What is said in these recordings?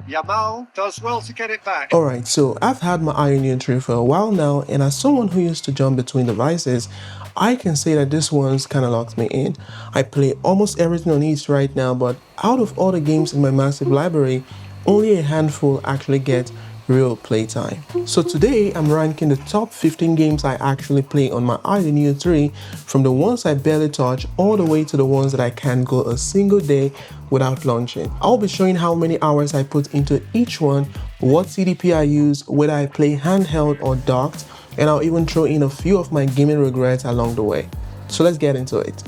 Yamal does well to get it back. Alright, so I've had my AYANEO 3 for a while now, and as someone who used to jump between devices, I can say that this one's kinda locked me in. I play almost everything on it right now, but out of all the games in my massive library, only a handful actually get real playtime. So today I'm ranking the top 15 games I actually play on my AYANEO 3, from the ones I barely touch all the way to the ones that I can't go a single day without launching. I'll be showing how many hours I put into each one, what TDP I use, whether I play handheld or docked, and I'll even throw in a few of my gaming regrets along the way. So let's get into it.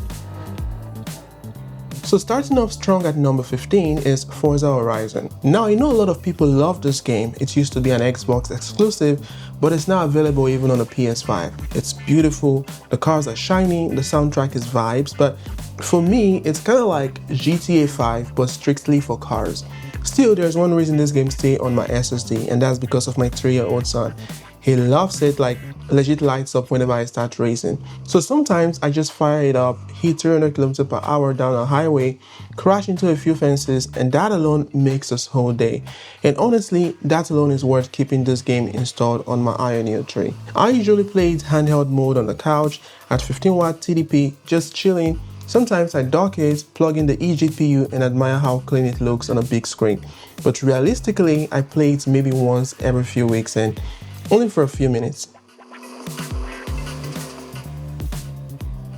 So starting off strong at number 15 is Forza Horizon. Now I know a lot of people love this game. It used to be an Xbox exclusive, but it's now available even on a PS5. It's beautiful, the cars are shiny, the soundtrack is vibes, but for me it's kind of like GTA 5 but strictly for cars. Still, there's one reason this game stays on my SSD, and that's because of my 3-year-old son. He loves it, like legit lights up whenever I start racing. So sometimes I just fire it up, hit 300 km per hour down a highway, crash into a few fences, and that alone makes us whole day. And honestly, that alone is worth keeping this game installed on my AYANEO 3. I usually play it handheld mode on the couch at 15-watt TDP, just chilling. Sometimes I dock it, plug in the eGPU, and admire how clean it looks on a big screen. But realistically, I play it maybe once every few weeks and only for a few minutes.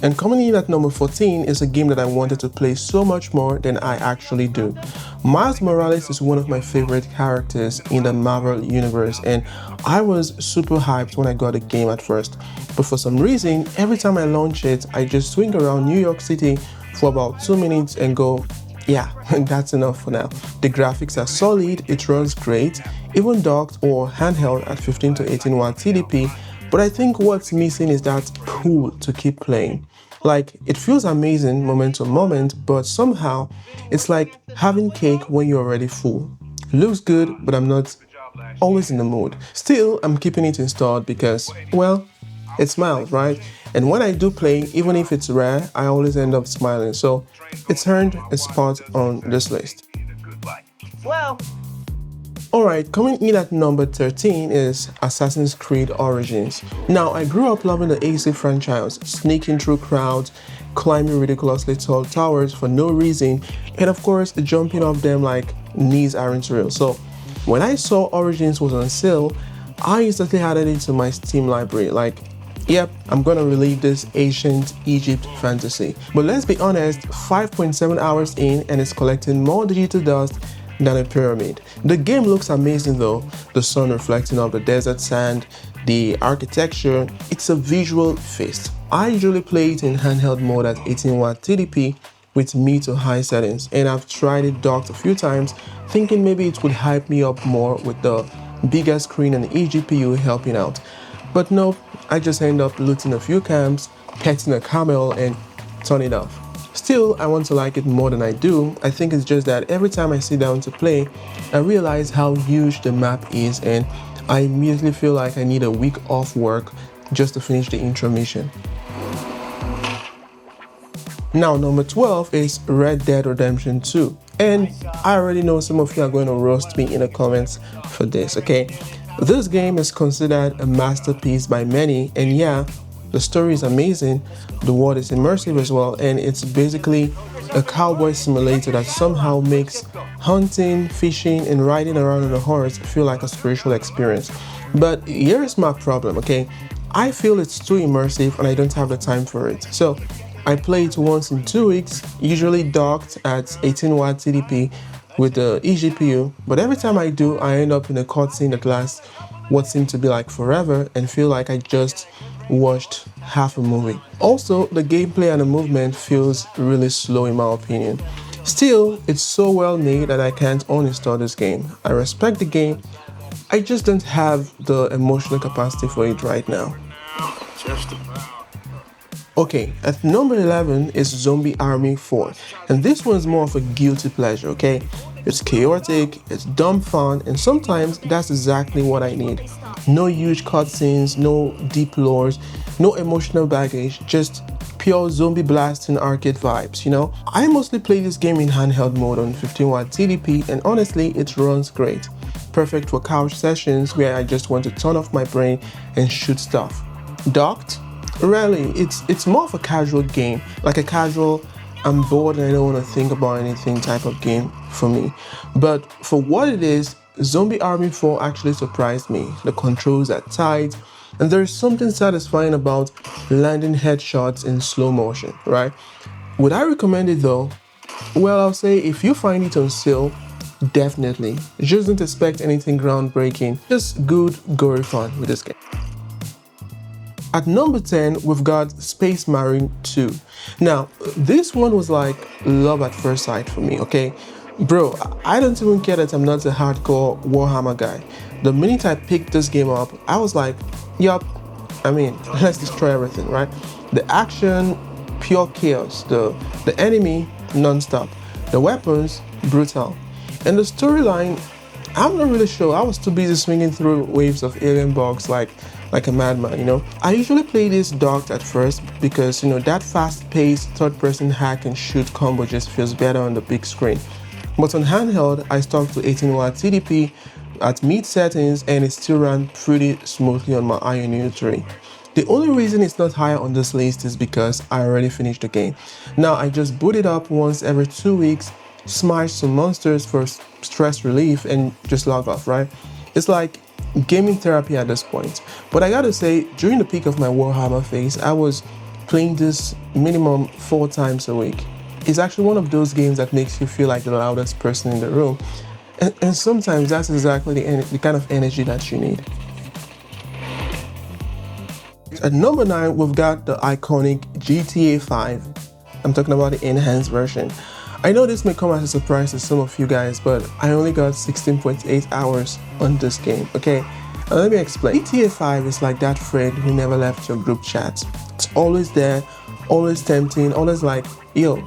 And coming in at number 14 is a game that I wanted to play so much more than I actually do. Miles Morales is one of my favorite characters in the Marvel universe, and I was super hyped when I got the game at first. But for some reason, every time I launch it, I just swing around New York City for about 2 minutes and go, yeah, that's enough for now. The graphics are solid, it runs great, even docked or handheld at 15 to 18 watt TDP, but I think what's missing is that pull to keep playing. Like, it feels amazing moment to moment, but somehow it's like having cake when you're already full. Looks good, but I'm not always in the mood. Still, I'm keeping it installed because, well, it smiles, right? And when I do play, even if it's rare, I always end up smiling. So it's earned a spot on this list. Well, Alright, coming in at number 13 is Assassin's Creed Origins. Now, I grew up loving the AC franchise, sneaking through crowds, climbing ridiculously tall towers for no reason, and of course, jumping off them like knees aren't real. So when I saw Origins was on sale, I instantly added it to my Steam library. Like, yep, I'm gonna relive this ancient Egypt fantasy. But let's be honest, 5.7 hours in and it's collecting more digital dust than a pyramid. The game looks amazing though, the sun reflecting off the desert sand, the architecture, it's a visual feast. I usually play it in handheld mode at 18-watt TDP with mid to high settings, and I've tried it docked a few times, thinking maybe it would hype me up more with the bigger screen and the eGPU helping out. But nope, I just end up looting a few camps, petting a camel, and turn it off. Still, I want to like it more than I do. I think it's just that every time I sit down to play, I realize how huge the map is, and I immediately feel like I need a week off work just to finish the intro mission. Now, number 12 is Red Dead Redemption 2. And I already know some of you are going to roast me in the comments for this, okay? This game is considered a masterpiece by many, and yeah, the story is amazing, the world is immersive as well, and it's basically a cowboy simulator that somehow makes hunting, fishing, and riding around on a horse feel like a spiritual experience. But here's my problem, okay? I feel it's too immersive and I don't have the time for it. So I play it once in 2 weeks, usually docked at 18-watt TDP with the eGPU, but every time I do, I end up in a cutscene that lasts what seemed to be like forever and feel like I just watched half a movie. Also, the gameplay and the movement feels really slow in my opinion. Still, it's so well made that I can't uninstall this game. I respect the game, I just don't have the emotional capacity for it right now. Okay, at number 11 is Zombie Army 4, and this one's more of a guilty pleasure, okay? It's chaotic, it's dumb fun, and sometimes that's exactly what I need. No huge cutscenes, no deep lores, no emotional baggage, just pure zombie blasting arcade vibes, you know? I mostly play this game in handheld mode on 15W TDP, and honestly, it runs great. Perfect for couch sessions where I just want to turn off my brain and shoot stuff. Docked? Rarely. It's more of a casual game, like a casual I'm bored and I don't want to think about anything type of game for me. But for what it is, Zombie Army 4 actually surprised me. The controls are tight, and there's something satisfying about landing headshots in slow motion, right? Would I recommend it though? Well, I'll say if you find it on sale, definitely. Just don't expect anything groundbreaking, just good, gory fun with this game. At number 10, we've got Space Marine 2. Now, this one was like love at first sight for me, okay? Bro, I don't even care that I'm not a hardcore Warhammer guy. The minute I picked this game up, I was like, yup, I mean, let's destroy everything, right? The action, pure chaos. The enemy, non-stop. The weapons, brutal. And the storyline, I'm not really sure. I was too busy swinging through waves of alien bugs like a madman, you know. I usually play this docked at first because, you know, that fast-paced third-person hack and shoot combo just feels better on the big screen. But on handheld, I stuck to 18W TDP at mid settings and it still ran pretty smoothly on my AYANEO 3. The only reason it's not higher on this list is because I already finished the game. Now I just boot it up once every 2 weeks, smash some monsters for stress relief and just log off, right? It's like gaming therapy at this point. But I gotta say, during the peak of my Warhammer phase, I was playing this minimum 4 times a week. It's actually one of those games that makes you feel like the loudest person in the room. And sometimes that's exactly the kind of energy that you need. At number 9, we've got the iconic GTA 5. I'm talking about the enhanced version. I know this may come as a surprise to some of you guys, but I only got 16.8 hours on this game, okay? Now let me explain. GTA 5 is like that friend who never left your group chat. It's always there, always tempting, always like, yo,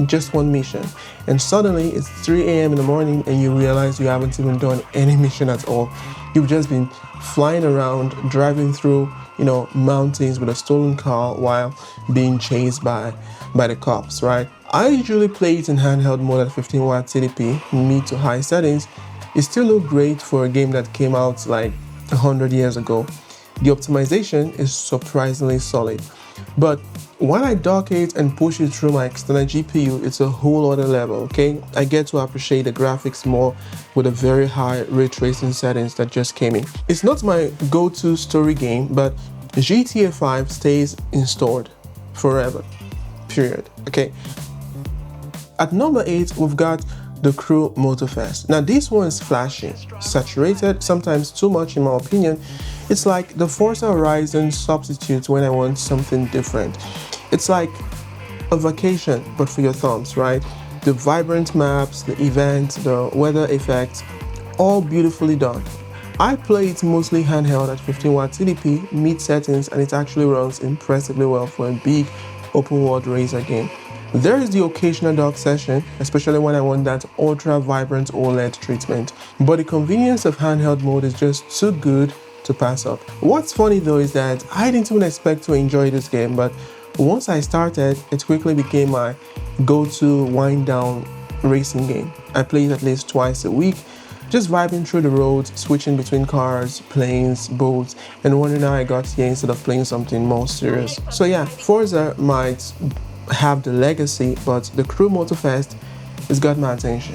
just one mission. And suddenly it's 3 a.m. in the morning and you realize you haven't even done any mission at all. You've just been flying around, driving through, you know, mountains with a stolen car while being chased by the cops, right? I usually play it in handheld mode at 15W TDP, mid to high settings. It still looks great for a game that came out like 100 years ago. The optimization is surprisingly solid. But when I dock it and push it through my external GPU, it's a whole other level, okay? I get to appreciate the graphics more with a very high ray tracing settings that just came in. It's not my go-to story game, but GTA 5 stays installed forever, period, okay? At number 8, we've got the Crew Motorfest. Now this one is flashy, saturated, sometimes too much in my opinion. It's like the Forza Horizon substitute when I want something different. It's like a vacation, but for your thumbs, right? The vibrant maps, the events, the weather effects, all beautifully done. I play it mostly handheld at 15W TDP, mid settings, and it actually runs impressively well for a big open world racer game. There is the occasional dock session, especially when I want that ultra vibrant OLED treatment, but the convenience of handheld mode is just too good to pass up. What's funny though is that I didn't even expect to enjoy this game, but once I started, it quickly became my go-to wind-down racing game. I play it at least twice a week, just vibing through the roads, switching between cars, planes, boats, and wondering how I got here instead of playing something more serious. So yeah, Forza might have the legacy, but the Crew Motorfest has got my attention.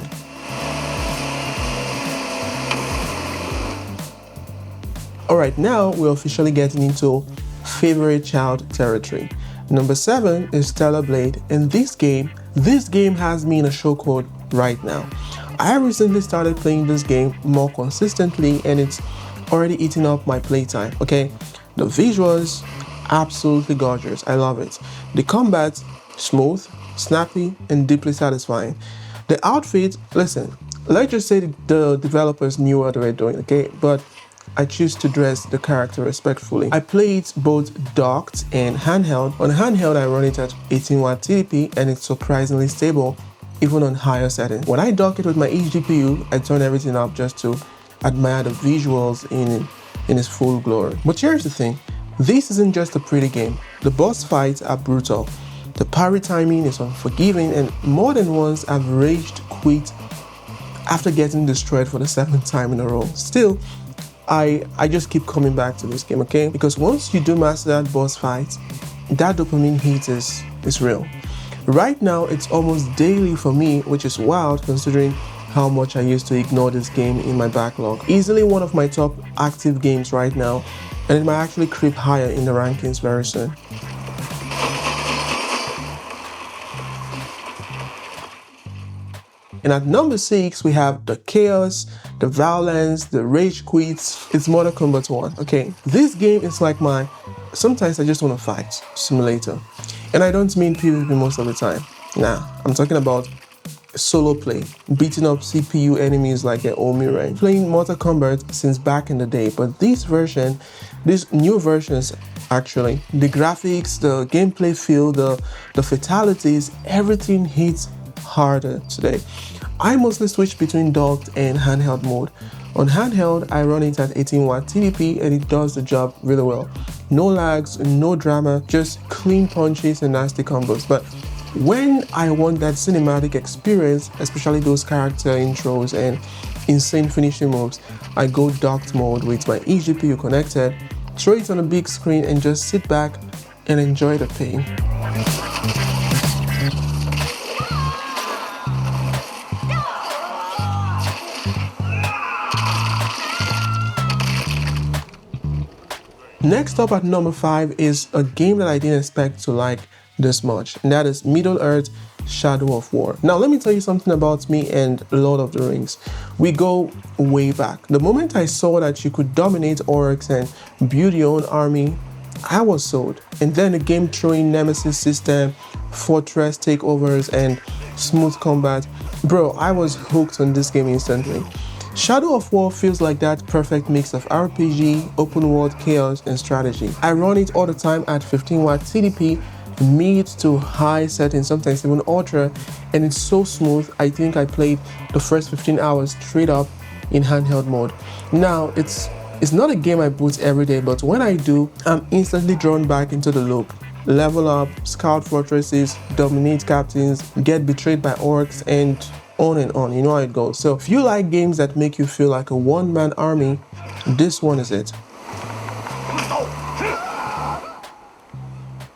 Alright, now we're officially getting into favorite child territory. Number 7 is Stellar Blade, and this game has me in a chokehold right now. I recently started playing this game more consistently and it's already eating up my playtime, okay? The visuals, absolutely gorgeous, I love it. The combat, smooth, snappy, and deeply satisfying. The outfit, listen, let's just say the developers knew what they were doing, okay? But I choose to dress the character respectfully. I play it both docked and handheld. On handheld, I run it at 18W TDP and it's surprisingly stable, even on higher settings. When I dock it with my eGPU, I turn everything up just to admire the visuals in its full glory. But here's the thing, this isn't just a pretty game. The boss fights are brutal. The parry timing is unforgiving, and more than once I've raged quit after getting destroyed for the 7th time in a row. Still, I just keep coming back to this game, okay? Because once you do master that boss fight, that dopamine hit is real. Right now, it's almost daily for me, which is wild considering how much I used to ignore this game in my backlog. Easily one of my top active games right now, and it might actually creep higher in the rankings very soon. And at number 6, we have the chaos, the violence, the rage quits. It's Mortal Kombat 1, okay? This game is like my sometimes I just want to fight simulator. And I don't mean PvP most of the time. Nah, I'm talking about solo play, beating up CPU enemies like an Omi rank. Playing Mortal Kombat since back in the day, but these new versions actually, the graphics, the gameplay feel, the fatalities, everything hits harder today. I mostly switch between docked and handheld mode. On handheld, I run it at 18 watt TDP and it does the job really well. No lags, no drama, just clean punches and nasty combos. But when I want that cinematic experience, especially those character intros and insane finishing moves, I go docked mode with my eGPU connected, throw it on a big screen and just sit back and enjoy the pain. Next up at number 5 is a game that I didn't expect to like this much, and that is Middle-earth: Shadow of War. Now let me tell you something about me and Lord of the Rings. We go way back. The moment I saw that you could dominate orcs and build your own army, I was sold. And then the game throwing nemesis system, fortress takeovers, and smooth combat. Bro, I was hooked on this game instantly. Shadow of War feels like that perfect mix of RPG, open world chaos, and strategy. I run it all the time at 15 watt TDP, mid to high settings, sometimes even ultra, and it's so smooth. I think I played the first 15 hours straight up in handheld mode. Now, it's not a game I boot every day, but when I do, I'm instantly drawn back into the loop. Level up, scout fortresses, dominate captains, get betrayed by orcs, and on and on. You know how it goes. So if you like games that make you feel like a one-man army, this one is it.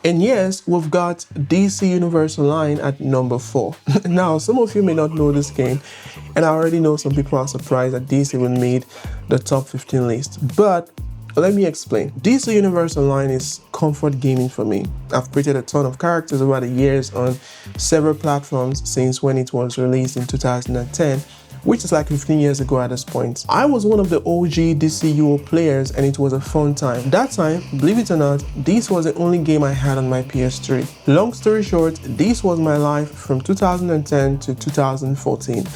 And yes, we've got DC Universe Online at number 4. Now, some of you may not know this game, and I already know some people are surprised that DC even made the top 15 list. But let me explain. DC Universe Online is comfort gaming for me. I've created a ton of characters over the years on several platforms since when it was released in 2010, which is like 15 years ago at this point. I was one of the OG DCUO players and it was a fun time. That time, believe it or not, this was the only game I had on my PS3. Long story short, this was my life from 2010 to 2014.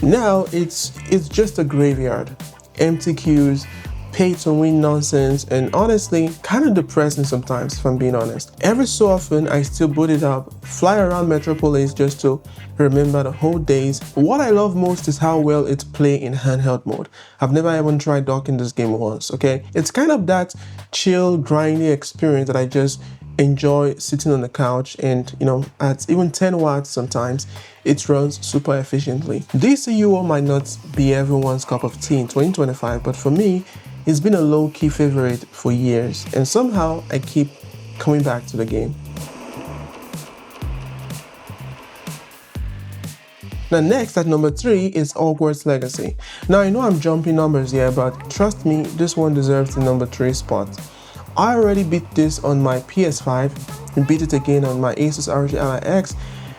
Now, it's just a graveyard. Empty queues, pay to win nonsense, and honestly, kind of depressing sometimes, if I'm being honest. Every so often, I still boot it up, fly around Metropolis just to remember the whole days. What I love most is how well it's played in handheld mode. I've never even tried docking this game once, okay? It's kind of that chill, grindy experience that I just enjoy sitting on the couch, and you know, at even 10 watts sometimes, it runs super efficiently. DCUO might not be everyone's cup of tea in 2025, but for me, it's been a low-key favorite for years, and somehow I keep coming back to the game. Now next at number 3 is Hogwarts Legacy. Now I know I'm jumping numbers here, but trust me, this one deserves the number 3 spot. I already beat this on my PS5 and beat it again on my Asus ROG Ally X,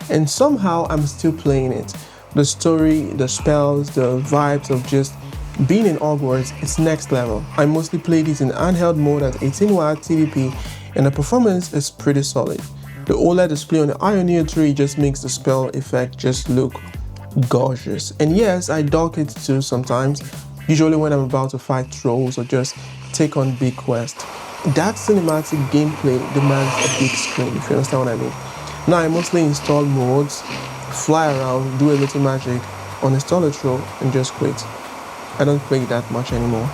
and somehow I'm still playing it. The story, the spells, the vibes of just being in Hogwarts, it's next level. I mostly played it in handheld mode at 18 watt TDP, and the performance is pretty solid. The OLED display on the AYANEO 3 just makes the spell effect just look gorgeous. And yes, I dock it too sometimes, usually when I'm about to fight trolls or just take on big quests. That cinematic gameplay demands a big screen, if you understand what I mean. Now I mostly install modes, fly around, do a little magic, uninstall a troll, and just quit. I don't play that much anymore.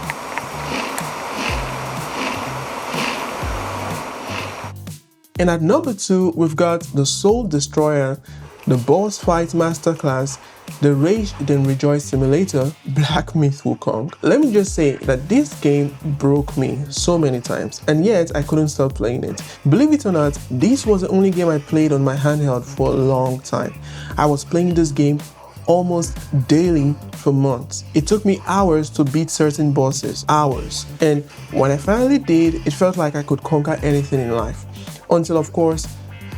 And at number 2, we've got the Soul Destroyer, the Boss Fight Masterclass, the Rage Then Rejoice Simulator, Black Myth Wukong. Let me just say that this game broke me so many times, and yet I couldn't stop playing it. Believe it or not, this was the only game I played on my handheld for a long time. I was playing this game almost daily for months. It took me hours to beat certain bosses, hours. And when I finally did, it felt like I could conquer anything in life. Until, of course,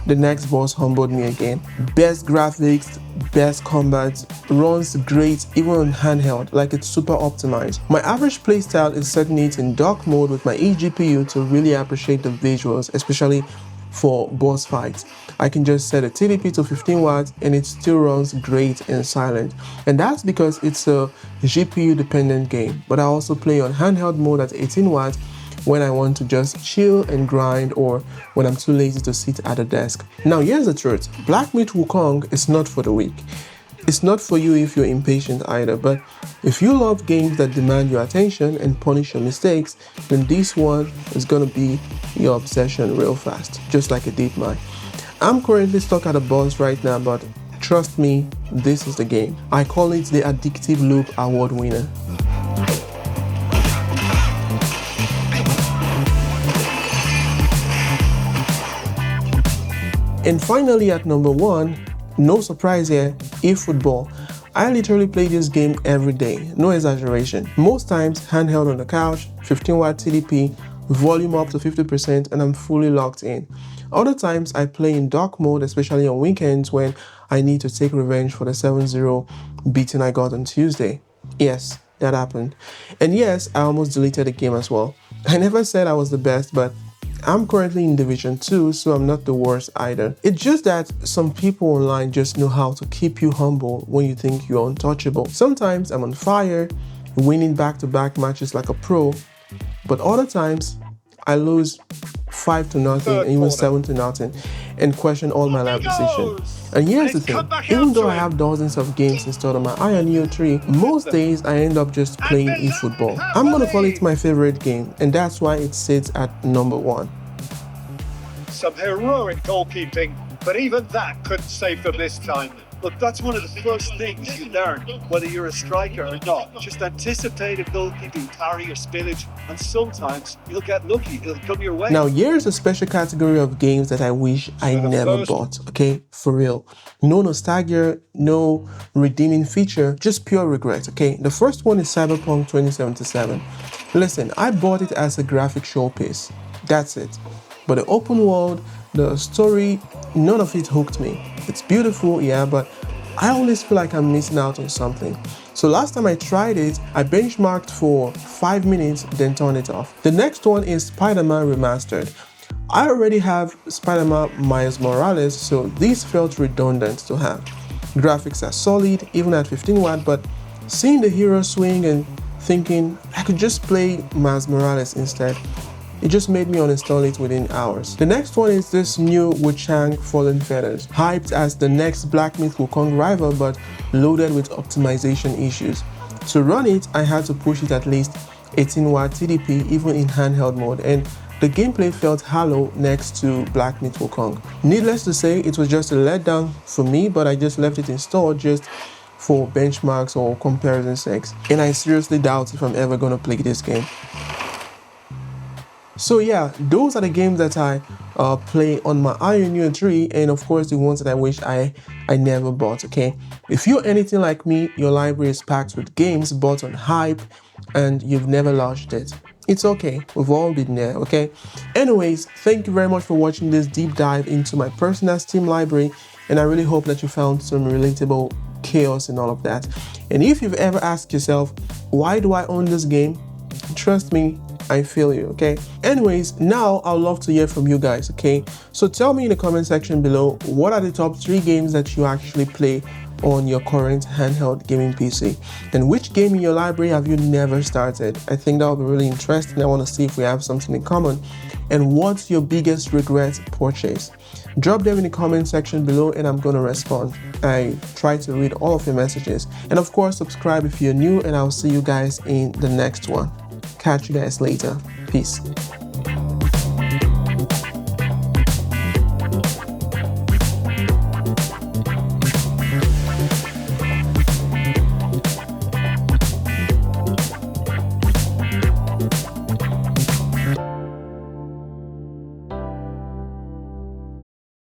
the next boss humbled me again. Best graphics, best combat, runs great even on handheld, like it's super optimized. My average playstyle is setting it in dock mode with my eGPU to really appreciate the visuals, especially for boss fights. I can just set a TDP to 15 watts and it still runs great and silent. And that's because it's a GPU dependent game, but I also play on handheld mode at 18 watts when I want to just chill and grind, or when I'm too lazy to sit at a desk. Now here's the truth, Black Myth Wukong is not for the weak. It's not for you if you're impatient either, but if you love games that demand your attention and punish your mistakes, then this one is gonna be your obsession real fast, just like it did mine. I'm currently stuck at a boss right now, but trust me, this is the game. I call it the Addictive Loop Award winner. And finally at number 1, no surprise here, eFootball. I literally play this game every day, no exaggeration. Most times handheld on the couch, 15 watt TDP, volume up to 50%, and I'm fully locked in. Other times I play in dock mode, especially on weekends when I need to take revenge for the 7-0 beating I got on Tuesday. Yes, that happened. And yes, I almost deleted the game as well. I never said I was the best, but I'm currently in Division 2, so I'm not the worst either. It's just that some people online just know how to keep you humble when you think you're untouchable. Sometimes I'm on fire, winning back-to-back matches like a pro, but other times I lose 5-0 and even 7-0 and question all my life decisions. And here's the thing, even though I have dozens of games installed on my AYANEO 3, most days I end up just playing eFootball. I'm gonna call it my favorite game, and that's why it sits at number 1. Some heroic goalkeeping, but even that couldn't save them this time. Look, that's one of the first things you learn, whether you're a striker or not. Just anticipate a goalkeeping parry or spillage, and sometimes you'll get lucky, it'll come your way. Now here's a special category of games that I wish I never bought, okay? For real. No nostalgia, no redeeming feature, just pure regret, okay? The first one is Cyberpunk 2077. Listen, I bought it as a graphic showpiece. That's it. But the open world, the story, none of it hooked me. It's beautiful, yeah, but I always feel like I'm missing out on something. So last time I tried it, I benchmarked for 5 minutes, then turned it off. The next one is Spider-Man Remastered. I already have Spider-Man Miles Morales, so this felt redundant to have. Graphics are solid, even at 15 watt, but seeing the hero swing and thinking I could just play Miles Morales instead, it just made me uninstall it within hours. The next one is this new Wuchang Fallen Feathers, hyped as the next Black Myth Wukong rival but loaded with optimization issues. To run it, I had to push it at least 18 watt TDP even in handheld mode, and the gameplay felt hollow next to Black Myth Wukong. Needless to say, it was just a letdown for me, but I just left it installed just for benchmarks or comparison sakes. And I seriously doubt if I'm ever gonna play this game. So yeah, those are the games that I play on my AYANEO 3, and of course the ones that I wish I never bought, okay? If you're anything like me, your library is packed with games bought on hype and you've never launched it. It's okay, we've all been there, okay? Anyways, thank you very much for watching this deep dive into my personal Steam library, and I really hope that you found some relatable chaos in all of that. And if you've ever asked yourself, why do I own this game? Trust me, I feel you, okay? Anyways, now I'd love to hear from you guys, okay? So tell me in the comment section below, what are the top 3 games that you actually play on your current handheld gaming PC? And which game in your library have you never started? I think that would be really interesting. I want to see if we have something in common. And what's your biggest regret purchase? Drop them in the comment section below and I'm going to respond. I try to read all of your messages. And of course, subscribe if you're new, and I'll see you guys in the next one. Catch you guys later. Peace.